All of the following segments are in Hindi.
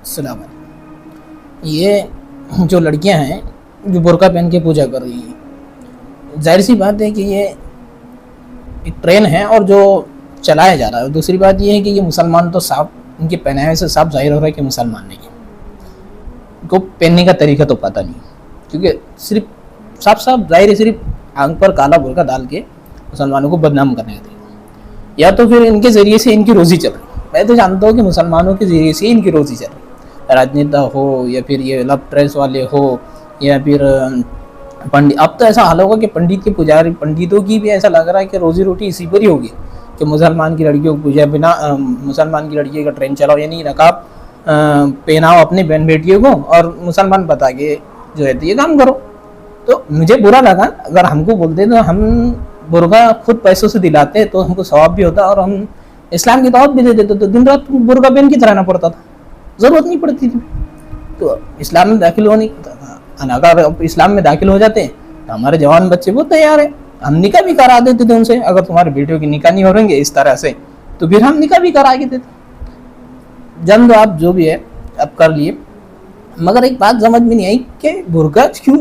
सलाम अलैकुम। ये जो लड़कियां हैं जो बुर्का पहन के पूजा कर रही हैं, जाहिर सी बात है कि ये एक ट्रेन है और जो चलाया जा रहा है। दूसरी बात ये है कि ये मुसलमान तो साफ, इनके पहनावे से साफ जाहिर हो रहा है कि मुसलमान नहीं है। इनको पहनने का तरीका तो पता नहीं, क्योंकि सिर्फ साफ साफ जाहिर है, सिर्फ आंख पर काला बुर्का डाल के मुसलमानों को बदनाम करने का तरीका, या तो फिर इनके ज़रिए से इनकी रोज़ी चल रही है। मैं तो जानता हूँ कि मुसलमानों के ज़रिए से इनकी रोज़ी चल रही है, राजनेता हो या फिर ये लव ट्रेस वाले हो या फिर पंडित। अब तो ऐसा हाल होगा कि पंडित के पुजारी, पंडितों की भी ऐसा लग रहा है कि रोजी रोटी इसी पर ही होगी कि मुसलमान की लड़कियों को पूजा बिना मुसलमान की लड़की का ट्रेन चलाओ, यानी नकाब पहनाओ अपनी बहन बेटियों को और मुसलमान बता के जो है तो ये काम करो। तो मुझे बुरा लगा, अगर हमको बोलते तो हम बुर्का खुद पैसों से दिलाते तो हमको सवाब भी होता और हम इस्लाम की दावत भी दे देते, तो दिन रात बुर्का पहन के रहना पड़ता था, ज़रूरत नहीं पड़ती थी। तो इस्लाम में दाखिल होने, अगर इस्लाम में दाखिल हो जाते तो हमारे जवान बच्चे वो तैयार है, हम निकाह भी करा देते थे उनसे। अगर तुम्हारे बेटियों की निकाह नहीं हो रहेंगे इस तरह से तो फिर हम निकाह भी करा के देते। जन्म आप जो भी है अब कर लिए, मगर एक बात समझ में नहीं आई कि बुर्का क्यों,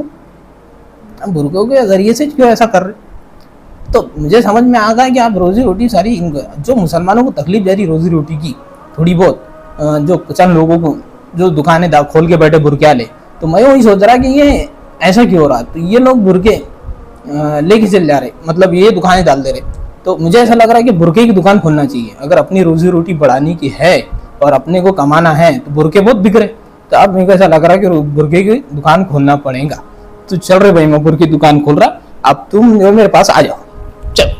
बुर्कों के जरिए से क्यों ऐसा कर रहे। तो मुझे समझ में आ गया कि आप रोजी रोटी सारी जो मुसलमानों को तकलीफ दे रही रोजी रोटी की थोड़ी बहुत, जो चंद लोगों को जो दुकानें खोल के बैठे बुरके ले, तो मैं वही सोच रहा कि ये ऐसा क्यों हो रहा। तो ये लोग बुरके लेके चल जा रहे, मतलब ये दुकानें डाल दे रहे। तो मुझे ऐसा लग रहा है कि बुरके की दुकान खोलना चाहिए। अगर अपनी रोजी रोटी बढ़ाने की है और अपने को कमाना है तो बुरके बहुत बिक रहे, तो अब मेरे को ऐसा लग रहा है कि बुरके की दुकान खोलना पड़ेगा। तो चल रहे भाई, मैं बुरके की दुकान खोल रहा, अब तुम मेरे पास आ जाओ, चल।